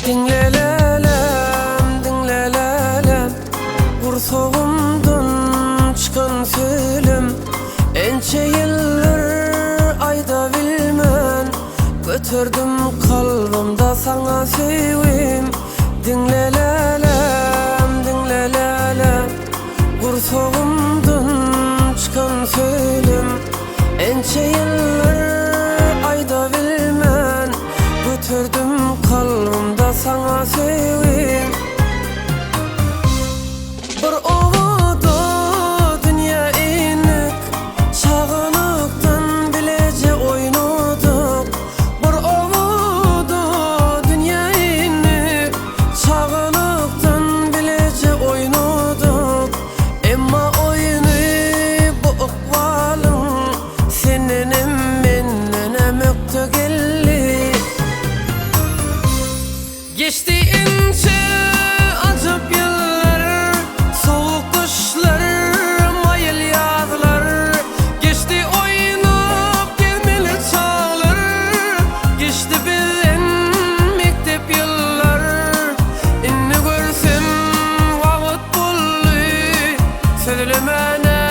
Dinlelelem, dinlelelem, Kursoğumdun çıkan film. Ençe yıllar ayda bilmen, götürdüm kalbimda sana sevim. Dinlelelem, dinlelelem, Kursoğumdun çıkan film. Ençe yıllar ayda bilmen, götürdüm kalbimda sana sevim. Bir ovada dünya inik, çağınıktan bilece oynadık. Bir ovada dünya inik, çağınıktan bilece oynadık. Emma oyunu bu ıkbalın, senenim mennene möktü gelli. Geçti ince acıp yıllar, soğuk kışlar, mayıl yazlar. Geçti oynap gelmeli çağlar, geçti bizden mektep yıllar. İnni görsem vakit buldu, söylemene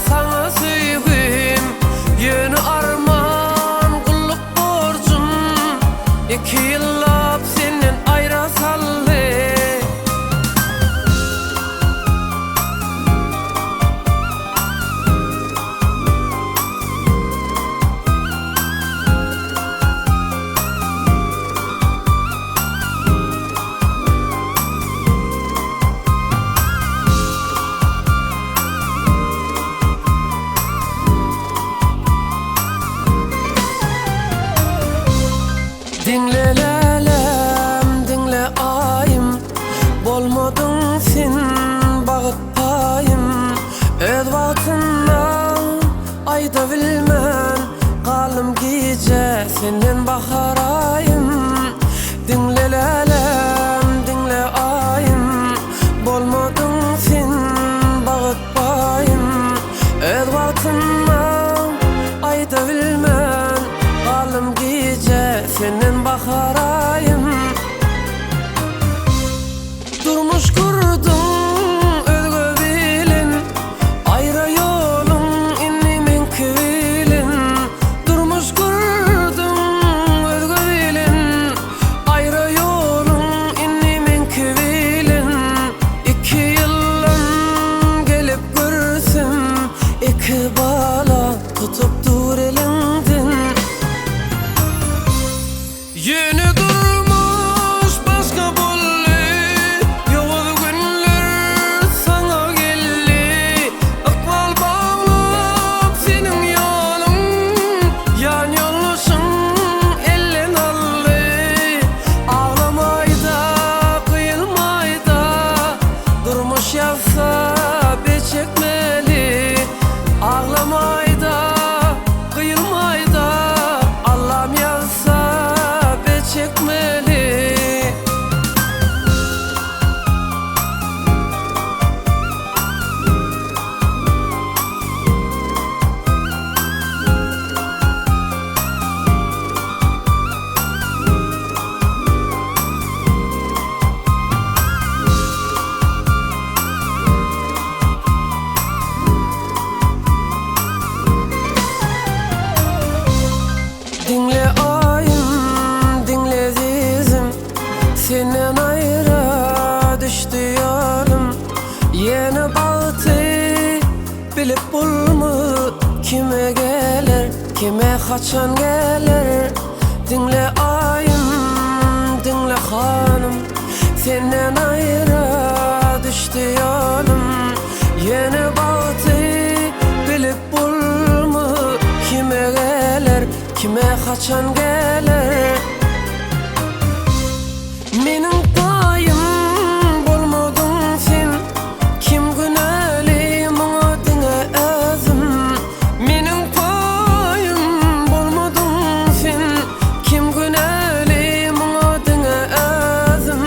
sana sevim. Yeni arman kulluk borcum, 2 yıllap senden ayra sallı. Dinlelelem, dinle ayım, bolmadın sen bağıt payım. Öz vaktinden ayda bilmen, kalım gece senden baharayım. Dinlelelem, dinle ayım, bolmadın sen bağıt payım. Öz vaktinden ayda bilmen, kalım gece senin baharayım. Durmuş kurdun özgü bilin, ayra yolun inni men kvilin. Durmuş kurdun özgü bilin, ayra yolun inni men kvilin. 2 yıldan gelip görsüm, 2 bala tutup dur elinden. Yeni durmuş başka bullu, yolu günler sana geldi. Akval bağlap senin yolun, yan yoluşun ellen allı. Ağlamayda, kıyılmayda, durmuş yazsa beçekmeli. Ağlamayda, kıyılmayda, Allah'ım yazsa çekmeli. Dinle ayım, dinle zizim, senden ayra düştü yolum. Yeni baltı bilip bulma, kime gelir, kime kaçan gelir. Dinle ayım, dinle hanım, senden ayra düştü yolum. Yeni baltı bilip bulma, kime gelir, kime kaçan gelir. Menin payım bolmadın sen, kim güneli muňa diňe özüm. Menin payım bolmadın sen, kim güneli muňa diňe özüm.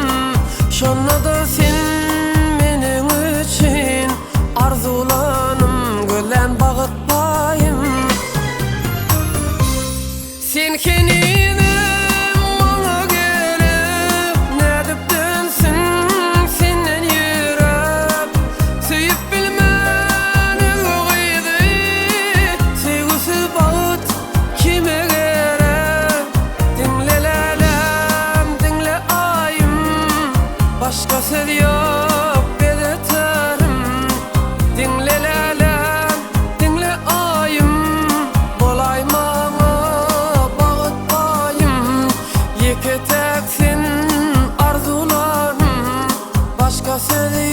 Şonda da sen menin üçün arzular Başka söz yok bedeterim. Dinle lelem, dinle ayım, bolay maňa bagyt bayım. Ýeke teksin arzularym, başka söz